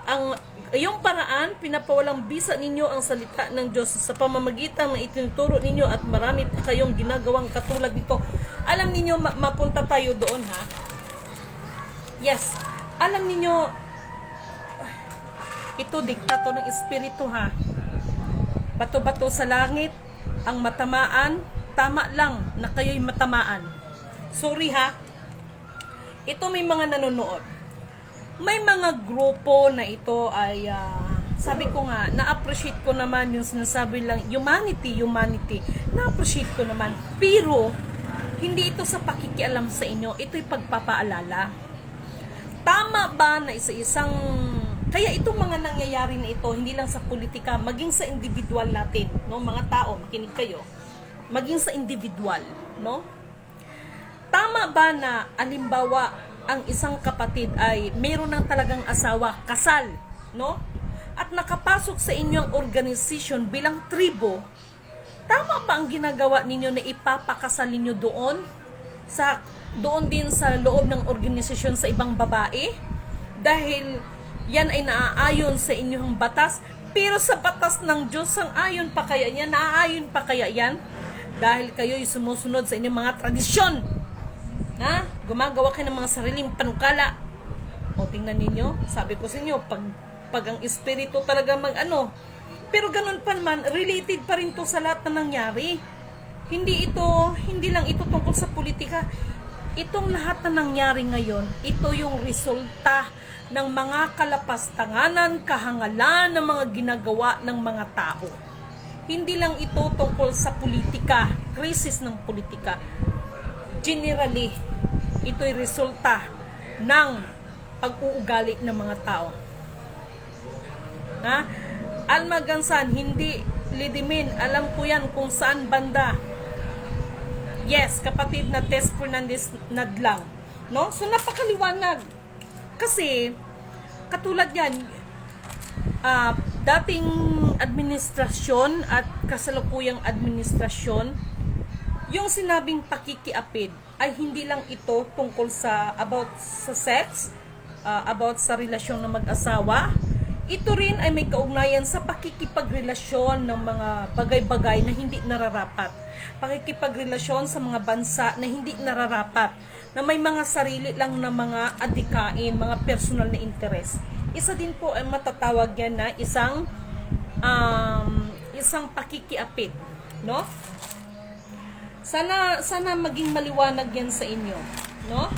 Speaker 1: ang iyong paraan, pinapawalang bisa ninyo ang salita ng Diyos sa pamamagitan ng itinuturo ninyo at marami pa kayong ginagawang katulad nito. Alam ninyo, mapunta tayo doon ha. Yes, alam ninyo, ito diktato ng Espiritu ha. Bato-bato sa langit, ang matamaan, tama lang na kayo'y matamaan. Sorry ha. Ito may mga nanonood. May mga grupo na ito ay, sabi ko nga, na-appreciate ko naman yung sinasabi lang, humanity. Na-appreciate ko naman. Pero, hindi ito sa pakikialam sa inyo. Ito'y pagpapaalala. Tama ba na isa-isang kaya itong mga nangyayari na ito, hindi lang sa politika, maging sa individual natin, no? Mga tao, makinig kayo. Maging sa individual, no? Tama ba na, alimbawa, ang isang kapatid ay meron ng talagang asawa, kasal, no? At nakapasok sa inyong organisasyon bilang tribo, tama ba ang ginagawa ninyo na ipapakasal ninyo doon? Doon din sa loob ng organisasyon sa ibang babae? Dahil yan ay naaayon sa inyong batas, pero sa batas ng Diyos, sang-ayon pa kaya yan? Naaayon pa kaya yan? Dahil kayo'y sumusunod sa inyong mga tradisyon. Gumagawa kayo ng mga sariling panukala. O tingnan ninyo, sabi ko sa inyo, pag ang espiritu talaga pero ganun pa naman, related pa rin to sa lahat na nangyari. Hindi lang ito tungkol sa politika. Itong lahat na nangyari ngayon, ito yung resulta ng mga kalapastanganan, kahangalan ng mga ginagawa ng mga tao. Hindi lang ito tungkol sa politika, krisis ng politika. Generally, ito'y resulta ng pag-uugali ng mga tao. Almagansan, hindi Lidimin, alam ko yan kung saan banda. Yes, kapatid na Tess Fernandez Nadlang. No? So, napakaliwanag. Kasi, katulad yan, dating administrasyon at kasalukuyang administrasyon, yung sinabing pakikiapid ay hindi lang ito tungkol sa about sa sex, about sa relasyon ng mag-asawa. Ito rin ay may kaugnayan sa pakikipagrelasyon ng mga bagay-bagay na hindi nararapat. Pakikipagrelasyon sa mga bansa na hindi nararapat, na may mga sarili lang na mga adikain, mga personal na interes. Isa din po ay matatawag yan na isang pakikiapit, no? Sana maging maliwanag yan sa inyo, no?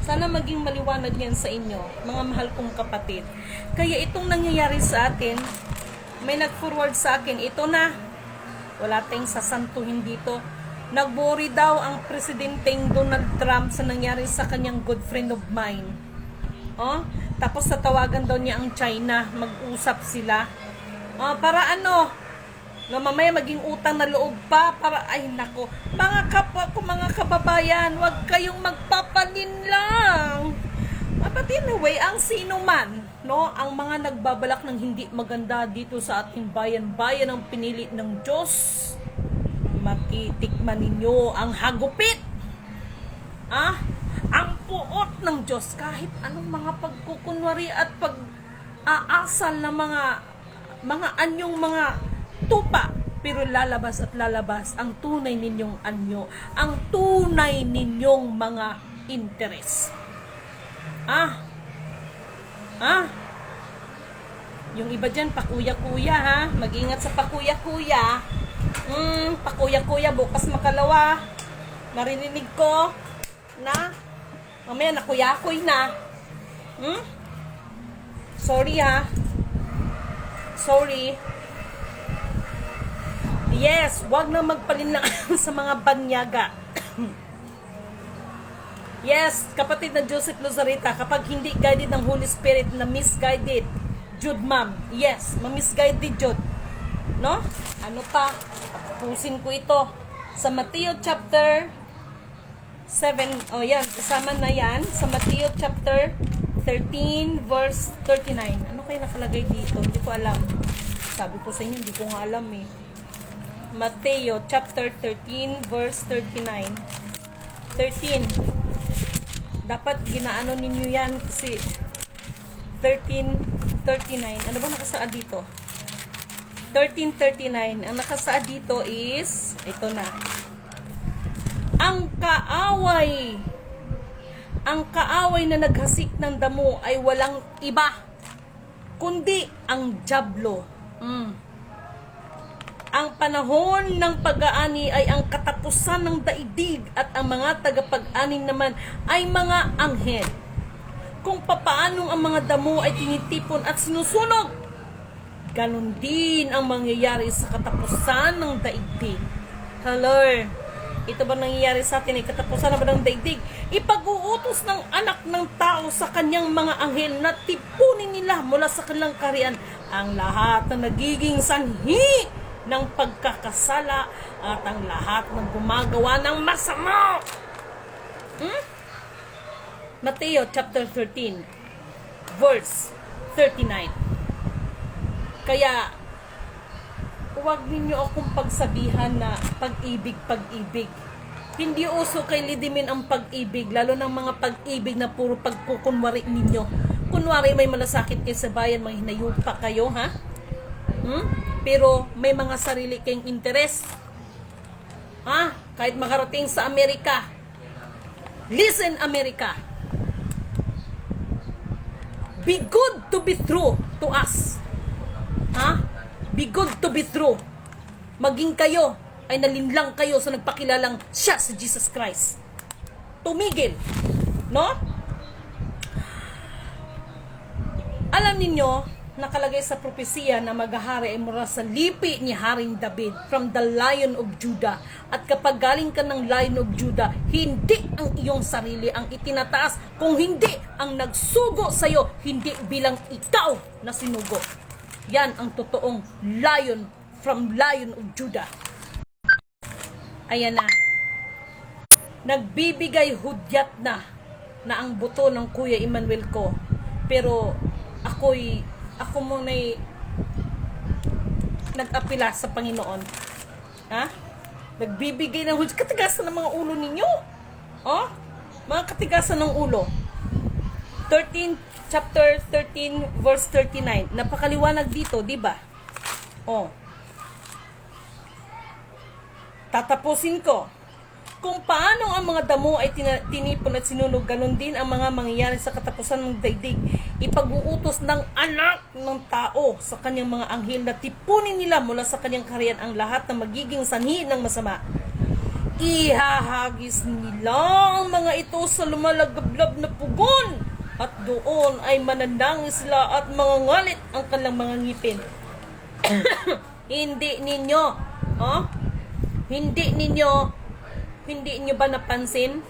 Speaker 1: Sana maging maliwanag yan sa inyo, mga mahal kong kapatid. Kaya itong nangyayari sa atin, may nag-forward sa akin, ito na, wala tayong sasantuhin dito. Nag-worry daw ang presidenteng Donald Trump sa nangyari sa kanyang good friend of mine. Oh? Tapos tatawagan daw niya ang China, mag-usap sila. Para ano? No, mamaya maging utang na loob pa para, ay nako, mga kapwa ko, mga kababayan, huwag kayong magpapalinlang. But anyway, ang sino man, no, ang mga nagbabalak ng hindi maganda dito sa ating bayan-bayan ang pinili ng Diyos, matitikman ninyo ang hagupit. Ang puot ng Diyos, kahit anong mga pagkukunwari at pag-aasal na mga anyong mga tupa, pero lalabas at lalabas ang tunay ninyong anyo, ang tunay ninyong mga interes. Yung iba dyan, pakuya-kuya ha, mag-ingat sa pakuya-kuya. Pakuya-kuya, bukas makalawa, marinig ko na mamaya nakuya-kuy na. Sorry ha, sorry. Yes, wag na magpalinlang sa mga banyaga. Yes, kapatid na Joseph Lozarita, kapag hindi guided ng Holy Spirit na misguided, Jude ma'am, yes, ma-misguided Jude. No? Ano pa? Tapusin ko ito. Sa Matthew chapter 7, yan, kasama na yan. Sa Matthew chapter 13, verse 39. Ano kayo nakalagay dito? Hindi ko alam. Sabi ko sa inyo, hindi ko nga alam eh. Mateo chapter 13 verse 39. 13. Dapat ginaano ninyo yan kasi 13:39. Ano ba nakasaad dito? 13:39. Ang nakasaad dito is ito na. Ang kaaway na naghasik ng damo ay walang iba kundi ang dyablo. Ang panahon ng pag-aani ay ang katapusan ng daigdig at ang mga tagapag-aning naman ay mga anghel. Kung papaanong ang mga damo ay tinitipon at sinusunog, ganon din ang mangyayari sa katapusan ng daigdig. Hello, ito ba nangyayari sa atin? Katapusan na ba ng daigdig? Ipag-uutos ng anak ng tao sa kanyang mga anghel na tipunin nila mula sa kanilang kaharian ang lahat na nagiging sanhi ng pagkakasala at ang lahat ng gumagawa ng masama. Mateo chapter 13 verse 39. Kaya huwag ninyo akong pagsabihan na pag-ibig. Hindi uso kay Lidimin ang pag-ibig, lalo ng mga pag-ibig na puro pagkukunwari ninyo. Kunwari may malasakit kayo sa bayan, may hinayupa kayo, ha? Pero may mga sarili kayong interes. Kahit makarating sa Amerika. Listen, America. Be good to be true to us. Be good to be true. Maging kayo ay nalinlang kayo sa nagpakilalang siya si Jesus Christ. Tumigil. No? Alam ninyo, nakalagay sa propesiya na maghahari ay mula sa lipi ni Haring David, from the Lion of Judah. At kapag galing ka ng Lion of Judah, hindi ang iyong sarili ang itinataas, kung hindi ang nagsugo sa'yo, hindi bilang ikaw na sinugo. Yan ang totoong Lion from Lion of Judah. Ayan na. Nagbibigay hudyat na ang buto ng Kuya Emmanuel ko. Pero ako muna'y nag-apila sa Panginoon. Nagbibigay ng hudyat. Katigasan ng mga ulo ninyo. Mga katigasan ng ulo. chapter 13, verse 39. Napakaliwanag dito, di ba? Oh. Tatapusin ko. Kung paano ang mga damo ay tinipon at sinunog, ganun din ang mga mangyayari sa katapusan ng daigdig. Ipag-uutos ng anak ng tao sa kanyang mga anghel na tipunin nila mula sa kanyang kaharian ang lahat na magiging sanhi ng masama. Ihahagis nila ang mga ito sa lumalagablab na pugon, at doon ay mananangis sila at mangangalit ang kanilang mga ngipin. Hindi ninyo ba napansin?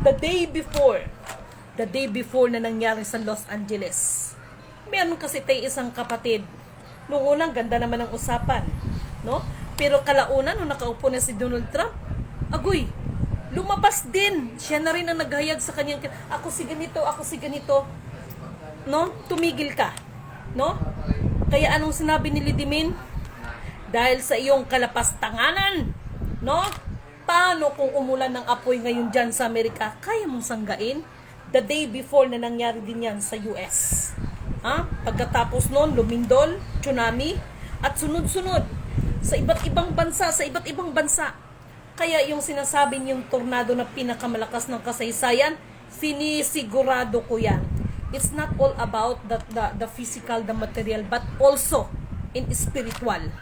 Speaker 1: The day before na nangyari sa Los Angeles. Meron kasi tayo isang kapatid. Noong unang ganda naman ang usapan, no? Pero kalaunan, nung nakaupo na si Donald Trump, agoy, lumabas din. Siya na rin ang naghayag sa kanyang, ako si ganito. No? Tumigil ka. No? Kaya anong sinabi ni Lidimin? Dahil sa iyong kalapastanganan, no? Paano kung umulan ng apoy ngayon dyan sa Amerika? Kaya mong sanggain? The day before na nangyari din yan sa US. Pagkatapos noon, lumindol, tsunami, at sunod-sunod sa iba't ibang bansa. Kaya yung sinasabi niyong tornado na pinakamalakas ng kasaysayan, sinisigurado ko yan. It's not all about the physical, the material, but also in spiritual.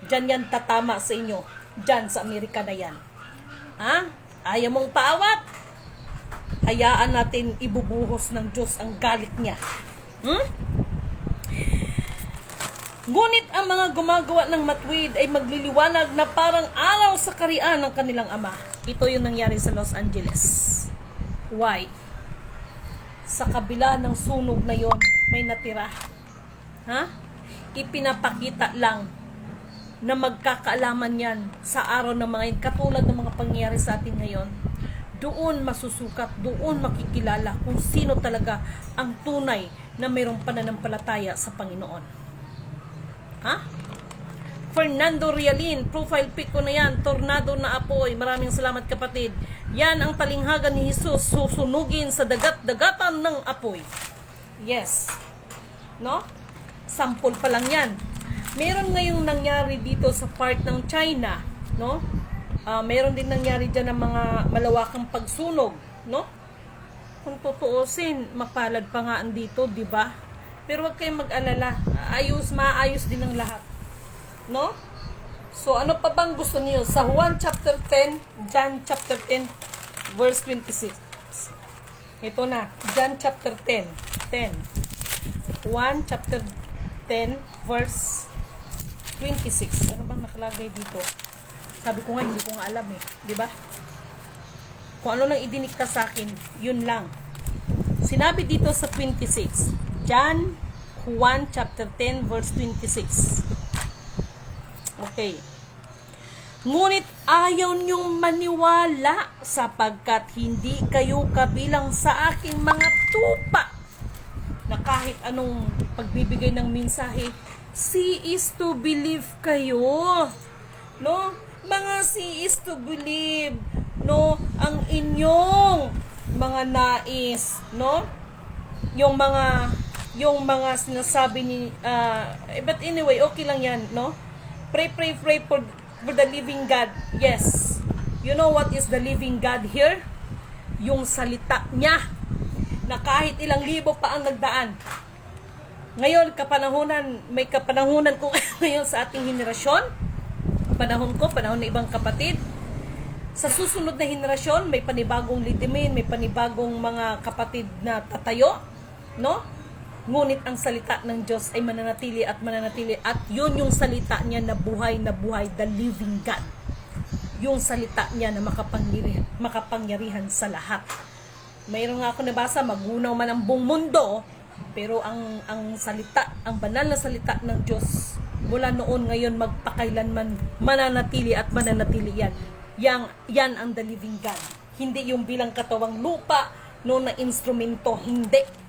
Speaker 1: Diyan yan tatama sa inyo. Diyan sa Amerika na yan. Ayaw mong paawat? Hayaan natin ibubuhos ng Diyos ang galit niya. Ngunit ang mga gumagawa ng matuwid ay magliliwanag na parang araw sa karian ng kanilang ama. Ito yung nangyari sa Los Angeles. Why? Sa kabila ng sunog na yon, may natira. Ipinapakita lang na magkakaalaman yan sa araw ng mga yun, katulad ng mga pangyayari sa atin ngayon. Doon masusukat, doon makikilala kung sino talaga ang tunay na mayroong pananampalataya sa Panginoon. Fernando Realin, profile pic ko na yan, tornado na apoy. Maraming salamat kapatid. Yan ang talinghaga ni Jesus, susunugin sa dagat-dagatan ng apoy. Yes. No? Sample pa lang yan. Meron ngayong nangyari dito sa part ng China, no? Meron din nangyari dyan ng mga malawakang pagsunog, no? Kung tutuusin, mapalad pa nga andito, di ba? Pero wag kayong mag-alala. Maayos din ang lahat. No? So, ano pa bang gusto niyo? Sa Juan chapter 10, John chapter 10, verse 26. Ito na. John chapter 10. 1 chapter 10, verse 26. Ano bang nakalagay dito? Sabi ko nga, hindi ko nga alam Di ba? Kung ano lang idinikta sa akin, yun lang. Sinabi dito sa 26. John 1 chapter 10 verse 26. Okay. Ngunit ayaw niyong maniwala sapagkat hindi kayo kabilang sa aking mga tupa. Na kahit anong pagbibigay ng mensahe, see is to believe kayo. No? Mga see is to believe. No? Ang inyong mga nais. No? Yung mga sinasabi ni but anyway, okay lang yan, no? Pray for the living God. Yes. You know what is the living God here? Yung salita niya na kahit ilang libo pa ang nagdaan. Ngayon, may kapanahunan ko ngayon sa ating henerasyon. Panahon ng ibang kapatid. Sa susunod na henerasyon, may panibagong Lidimin, may panibagong mga kapatid na tatayo, no? Ngunit ang salita ng Diyos ay mananatili at yun yung salita niya na buhay, the living God. Yung salita niya na makapangyarihan sa lahat. Mayroon nga ako nabasa, magunaw man ang buong mundo, pero ang salita, ang banal na salita ng Diyos, mula noon ngayon magpakailanman mananatili at mananatili yan. Yan ang the living God. Hindi yung bilang katawang lupa, no, na instrumento, hindi.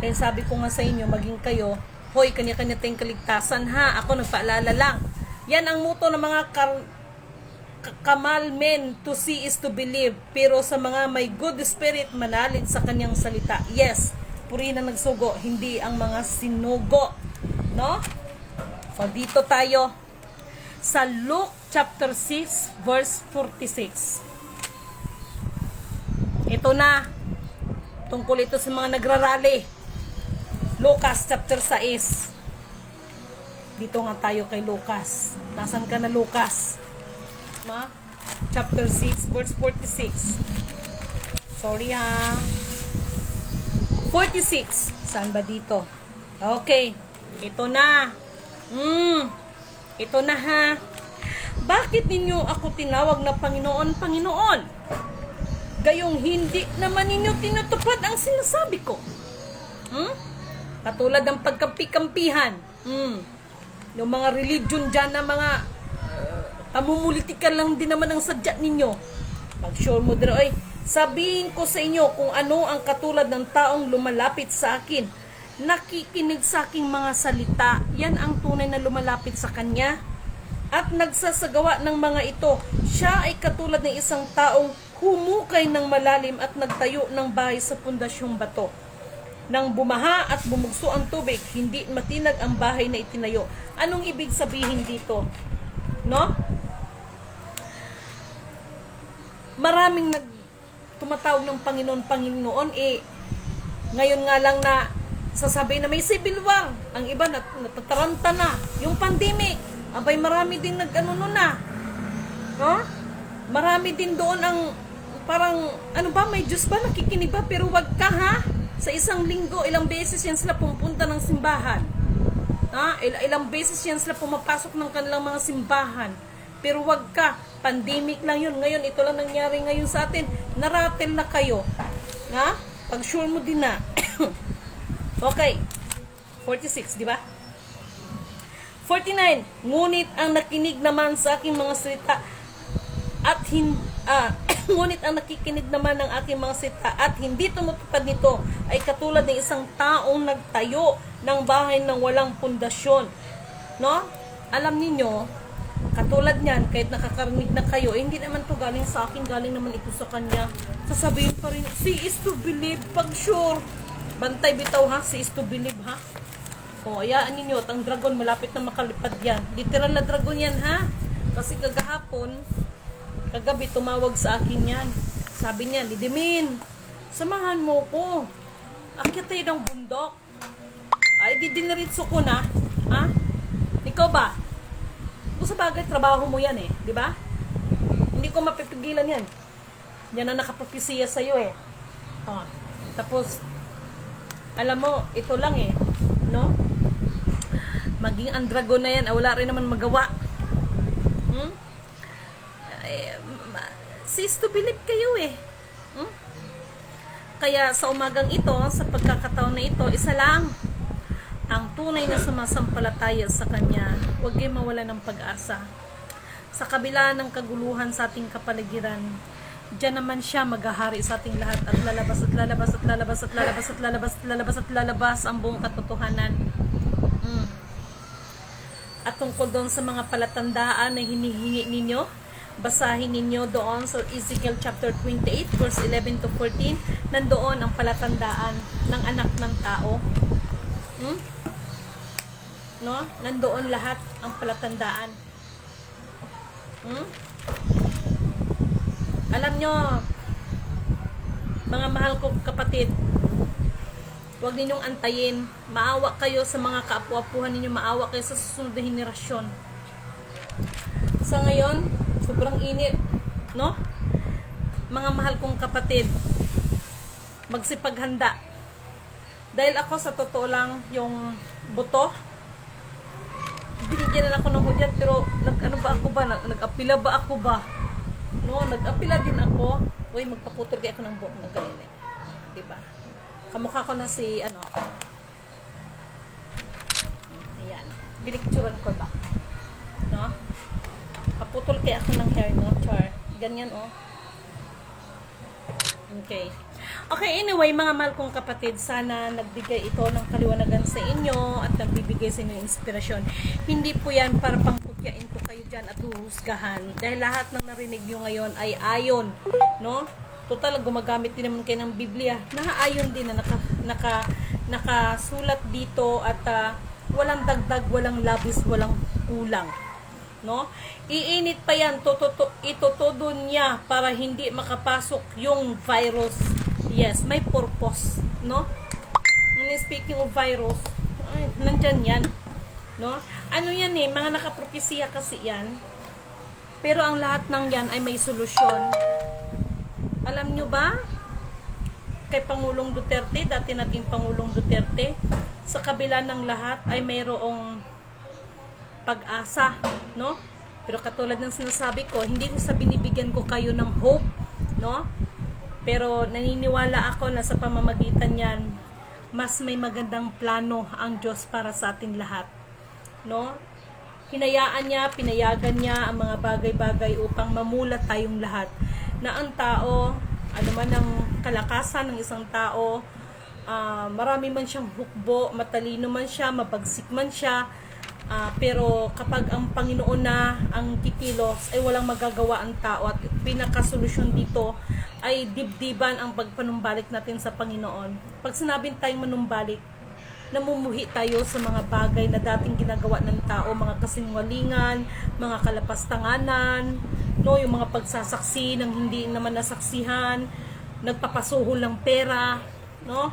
Speaker 1: Kaya sabi ko nga sa inyo, maging kayo, hoy, kanya-kanya tayong kaligtasan, Ako nagpaalala lang. Yan ang muto ng mga kamal men, to see is to believe. Pero sa mga may good spirit, manalig sa kanyang salita. Yes, puri na nagsugo, hindi ang mga sinugo. No? So, dito tayo sa Luke chapter 6, verse 46. Ito na. Tungkol ito sa mga nagrarally. Lucas chapter 6. Dito nga tayo kay Lucas. Nasaan ka na, Lucas? Chapter 6, verse 46. Sorry ha. 46. Saan ba dito? Okay. Ito na. Ito na ha. Bakit ninyo ako tinawag na Panginoon, Panginoon? Gayong hindi naman ninyo tinatupad ang sinasabi ko. Katulad ng pagkampi-kampihan. Yung mga religion dyan na mga pamumulitikan lang din naman ang sadya ninyo. Mag-sure mo din, ay, sabihin ko sa inyo kung ano ang katulad ng taong lumalapit sa akin. Nakikinig sa aking mga salita. Yan ang tunay na lumalapit sa kanya. At nagsasagawa ng mga ito. Siya ay katulad ng isang taong humukay ng malalim at nagtayo ng bahay sa pundasyong bato. Nang bumaha at bumugso ang tubig, hindi matinag ang bahay na itinayo. Anong ibig sabihin dito? No? Maraming tumatawag ng Panginoon, Panginoon, ngayon nga lang na sasabihin na may civil war. Ang iba natataranta na. Yung pandemic, abay marami din nag-ano na. No? Marami din doon ang parang, ano ba, may Diyos ba, nakikinig ba? Pero wag ka ha. Sa isang linggo, ilang beses yan sila pumunta ng simbahan. Ilang beses yan sila pumapasok ng kanilang mga simbahan. Pero wag ka, pandemic lang yun. Ngayon, ito lang nangyari ngayon sa atin. Naratel na kayo. Pag-sure mo din na. Okay. 46, di ba? 49. Ngunit ang nakinig naman sa aking mga salita at ngunit ang nakikinig naman ng aking mga salita at hindi tumutupad nito ay katulad ng isang taong nagtayo ng bahay ng walang pundasyon. No? Alam niyo, katulad niyan, kahit nakakarinig na kayo, hindi naman to galing sa akin, galing naman ito sa kanya. Sasabihin pa rin, see is to believe, pag sure. Bantay bitaw ha, see is to believe ha. O, ayaan ninyo, at ang dragon malapit na makalipad yan. Literal na dragon yan ha. Kasi kagabi tumawag sa akin yan. Sabi niya, Lidimin, samahan mo ko. Akyat tayo ng bundok. Ay, didiniritso ko na. Ha? Ikaw ba? Kung sa bagay, trabaho mo yan di ba? Hindi ko mapipigilan yan. Yan ang nakapropesiya sa'yo Tapos, alam mo, ito lang no? Maging ang dragon na yan, wala rin naman magawa. Sis to believe kayo Kaya sa umagang ito, sa pagkakataon na ito, isa lang ang tunay na sumasampalataya sa Kanya. Huwag kayong mawala ng pag-asa. Sa kabila ng kaguluhan sa ating kapaligiran, diyan naman siya maghahari sa ating lahat at lalabas at lalabas at lalabas at lalabas at lalabas at lalabas at lalabas ang buong katotohanan. At tungkol doon sa mga palatandaan na hinihingi ninyo, basahin ninyo doon sa Ezekiel chapter 28 verse 11 to 14. Nandoon ang palatandaan ng anak ng tao. No? Nandoon lahat ang palatandaan. Alam nyo, mga mahal ko kapatid, huwag ninyong antayin. Maawa kayo sa mga kaapu-apuhan ninyo, maawa kayo sa susunod na henerasyon. Sa ngayon, sobrang init, no? Mga mahal kong kapatid, magsipaghanda. Dahil ako sa totoo lang, yung buto, binigyan na ako ng hudyat, pero nag-apila ba ako ba? No, nag-apila din ako. Uy, magpaputol kaya ako ng buhok ng ganyan diba? Kamukha ko na si, ayan, binikturan ko ba? No? Paputol kaya ako ng hair, no? Char. Ganyan, Okay. Okay, anyway, mga mahal kong kapatid, sana nagbigay ito ng kaliwanagan sa inyo at nagbibigay sa inyo ng inspirasyon. Hindi po yan para pangkutyain ko kayo dyan at huhusgahan. Dahil lahat ng narinig nyo ngayon ay ayon, no? Total, gumagamit din naman kayo ng Biblia. Nakaayon din na nakasulat dito at walang dagdag, walang labis, walang kulang. No? Iinit pa yan, itutudo niya para hindi makapasok yung virus. Yes, may purpose, no? Speaking of virus, ay, nandyan yan, no? Ano yan eh, mga nakapropesiya kasi yan. Pero ang lahat ng yan ay may solusyon. Alam nyo ba? Kay Pangulong Duterte, dati nating Pangulong Duterte, sa kabila ng lahat ay mayroong pag-asa, no? Pero katulad ng sinasabi ko, hindi ko sa binibigyan ko kayo ng hope, no? Pero naniniwala ako na sa pamamagitan yan, mas may magandang plano ang Diyos para sa ating lahat, no? Hinayaan niya, pinayagan niya ang mga bagay-bagay upang mamulat tayong lahat. Na ang tao, ano man ang kalakasan ng isang tao, marami man siyang hukbo, matalino man siya, mabagsik man siya, pero kapag ang Panginoon na ang kikilos, ay walang magagawa ang tao. At pinakasolusyon dito ay dibdiban ang pagpanumbalik natin sa Panginoon. Pag sinabing tayong manumbalik, namumuhi tayo sa mga bagay na dating ginagawa ng tao, mga kasinungalingan, mga kalapastanganan, no, yung mga pagsasaksi ng hindi naman nasaksihan, nagpapasuhol ng pera, no?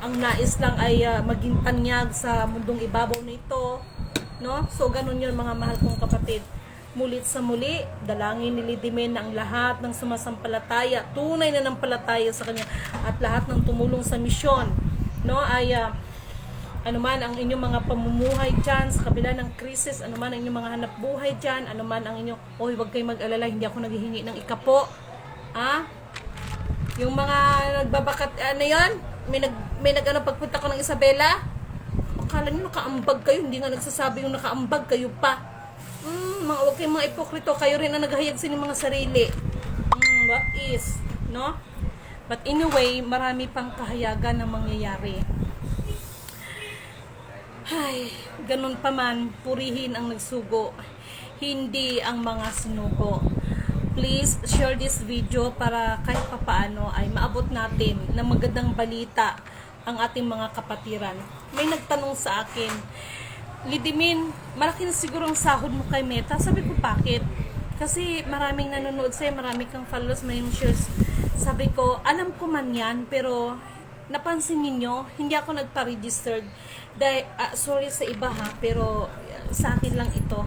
Speaker 1: Ang nais lang ay maging tanyag sa mundong ibabaw nito, no? So ganun yun mga mahal kong kapatid. Mulit sa muli, dalangin nilidimin ang lahat ng sumasampalataya, tunay na nampalataya sa Kanya, at lahat ng tumulong sa misyon, no, ay anuman ang inyong mga pamumuhay dyan, sa kabila ng krisis, anuman ang inyong mga hanap buhay dyan, anuman ang inyong, huwag kayong mag-alala, hindi ako naghihingi ng ikapo, yung mga nagbabakat, yun, may pagpunta ko ng Isabela, akala nyo nakaambag kayo, hindi nga nagsasabi yung nakaambag kayo pa. Huwag kayong mga ipokrito, kayo rin ang naghahayag sa inyong mga sarili. What is, no? But anyway, marami pang kahayagan na mangyayari. Ay, ganun pa man, purihin ang nagsugo, hindi ang mga sinugo. Please share this video para kahit papaano ay maabot natin ng magandang balita ang ating mga kapatiran. May nagtanong sa akin, Lidimin, malaki na siguro ang sahod mo kay Meta. Sabi ko, bakit? Kasi maraming nanonood sa'yo, maraming kang followers, may shares. Sabi ko, alam ko man yan, pero napansin niyo hindi ako nagpa-registered. Dahil, sorry sa iba ha, pero sa akin lang ito.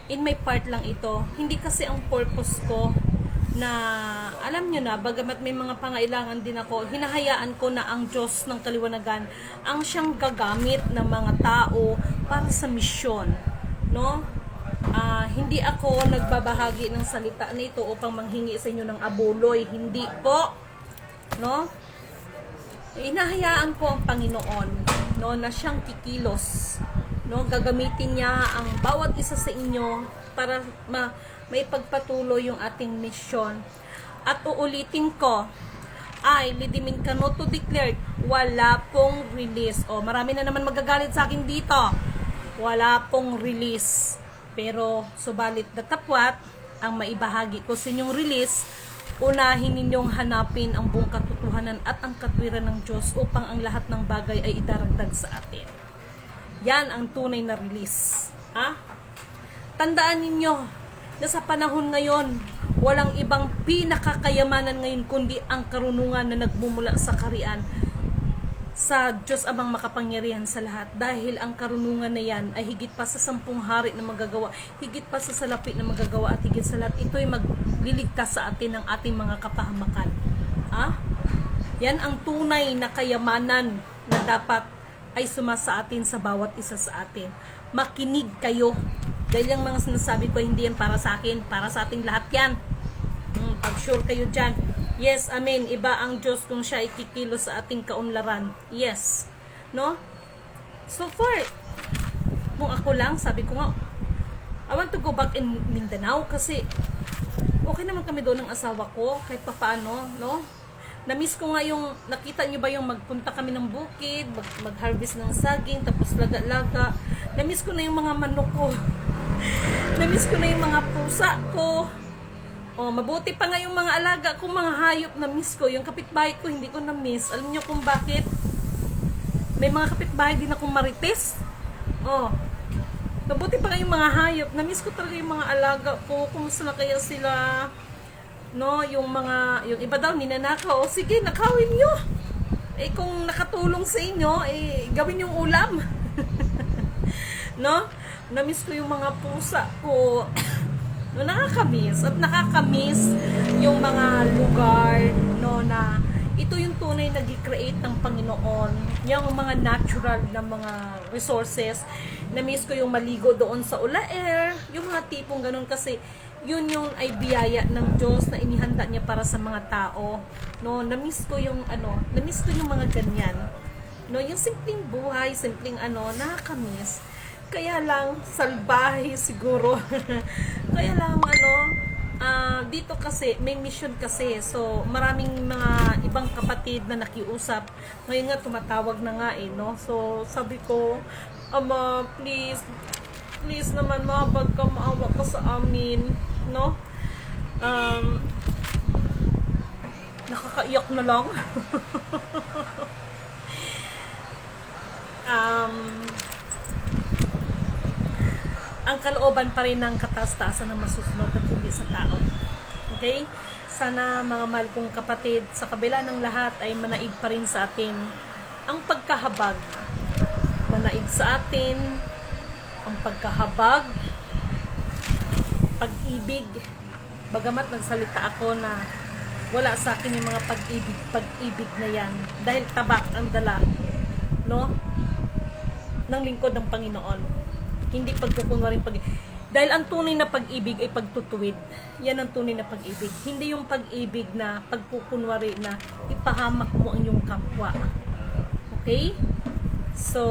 Speaker 1: In my part lang ito. Hindi kasi ang purpose ko na, alam nyo na, bagamat may mga pangailangan din ako, hinahayaan ko na ang Diyos ng kaliwanagan ang siyang gagamit ng mga tao para sa misyon, no? Hindi ako nagbabahagi ng salita nito upang manghingi sa inyo ng abuloy, hindi po, no? Hinahayaan ko ang Panginoon, no, na siyang kikilos, no? Gagamitin niya ang bawat isa sa inyo para may pagpatuloy yung ating misyon. At uulitin ko, ay Lidimin Cano to declare, wala pong release. Marami na naman magagalit sa akin dito. Wala pong release. Pero subalit datapwat, ang maibahagi ko sa inyong release, unahin ninyong hanapin ang buong katotohanan at ang katwiran ng Diyos upang ang lahat ng bagay ay idaragdag sa atin. Yan ang tunay na release. Tandaan ninyo, na sa panahon ngayon, walang ibang pinakakayamanan ngayon kundi ang karunungan na nagmumula sa karian sa Diyos Amang makapangyarihan sa lahat. Dahil ang karunungan na yan ay higit pa sa 10 hari na magagawa, higit pa sa salapi na magagawa, at higit sa lahat, ito'y magliligtas sa atin ng ating mga kapahamakan. Yan ang tunay na kayamanan na dapat ay sumasa atin sa bawat isa sa atin. Makinig kayo. Dahil yung mga sinasabi ko, hindi yan para sa akin, para sa ating lahat yan. Pag-sure kayo dyan. Yes, amen. Iba ang Diyos kung siya ikikilos sa ating kaunlaran. Yes. No? So far, kung ako lang, sabi ko nga, I want to go back in Mindanao kasi okay naman kami doon ng asawa ko, kahit pa paano, no? Na-miss ko nga yung, nakita nyo ba yung magpunta kami ng bukid, mag-harvest ng saging, tapos laga-laga. Na-miss ko na yung mga manok ko. Namiss ko na yung mga pusa ko. Oh, mabuti pa nga yung mga alaga ko, mga hayop na miss ko. Yung kapitbahay ko, hindi ko na-miss. Alam niyo kung bakit? May mga kapitbahay din akong marites. Oh, mabuti pa nga yung mga hayop. Na-miss ko talaga yung mga alaga ko. Kumusta na kaya sila? No, yung iba daw ninanakaw. O sige, nakawin nyo. Eh, kung nakatulong sa inyo, eh, gawin yung ulam. No? Na-miss ko yung mga pusa ko. No, nakakamiss at nakakamiss yung mga lugar, no, na ito yung tunay na gi-create ng Panginoon, yung mga natural na mga resources. Na-miss ko yung maligo doon sa Ulaer, yung mga tipong ganun, kasi yun yung ay biyaya ng Diyos na inihanda niya para sa mga tao. No, na-miss ko yung na-miss ko yung mga ganyan. No, yung simpleng buhay, simpleng nakakamiss. Kaya lang, salbahe siguro. Kaya lang, dito kasi, may mission kasi. So, maraming mga ibang kapatid na nakiusap. Ngayon nga, tumatawag na nga no? So, sabi ko, Ama, please naman, mahabag ka, maawa ka sa amin, no? Nakakaiyak na lang. Ang kalooban pa rin ng kataas-taasan na masusunod at hindi sa tao. Okay? Sana mga mahal kong kapatid, sa kabila ng lahat ay manaig pa rin sa atin ang pagkahabag. Manaig sa atin ang pagkahabag, pag-ibig. Bagamat nagsalita ako na wala sa akin yung mga pag-ibig na yan. Dahil tabak ang dala, no? Ng lingkod ng Panginoon. Hindi pagkukunwaring dahil ang tunay na pag-ibig ay pagtutuwid. Yan ang tunay na pag-ibig. Hindi yung pag-ibig na pagkukunwari na ipahamak mo ang iyong kapwa. Okay? So,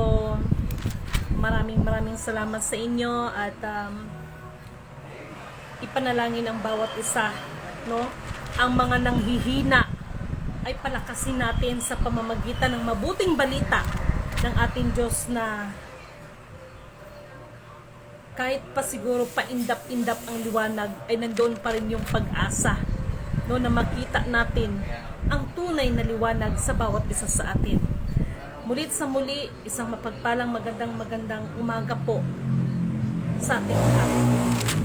Speaker 1: maraming salamat sa inyo at ipanalangin ang bawat isa, no? Ang mga nanghihina ay palakasin natin sa pamamagitan ng mabuting balita ng ating Diyos na kahit pa siguro paindap-indap ang liwanag, ay nandoon pa rin yung pag-asa, no, na makita natin ang tunay na liwanag sa bawat isa sa atin. Mulit sa muli, isang mapagpalang magandang umaga po sa ating lahat.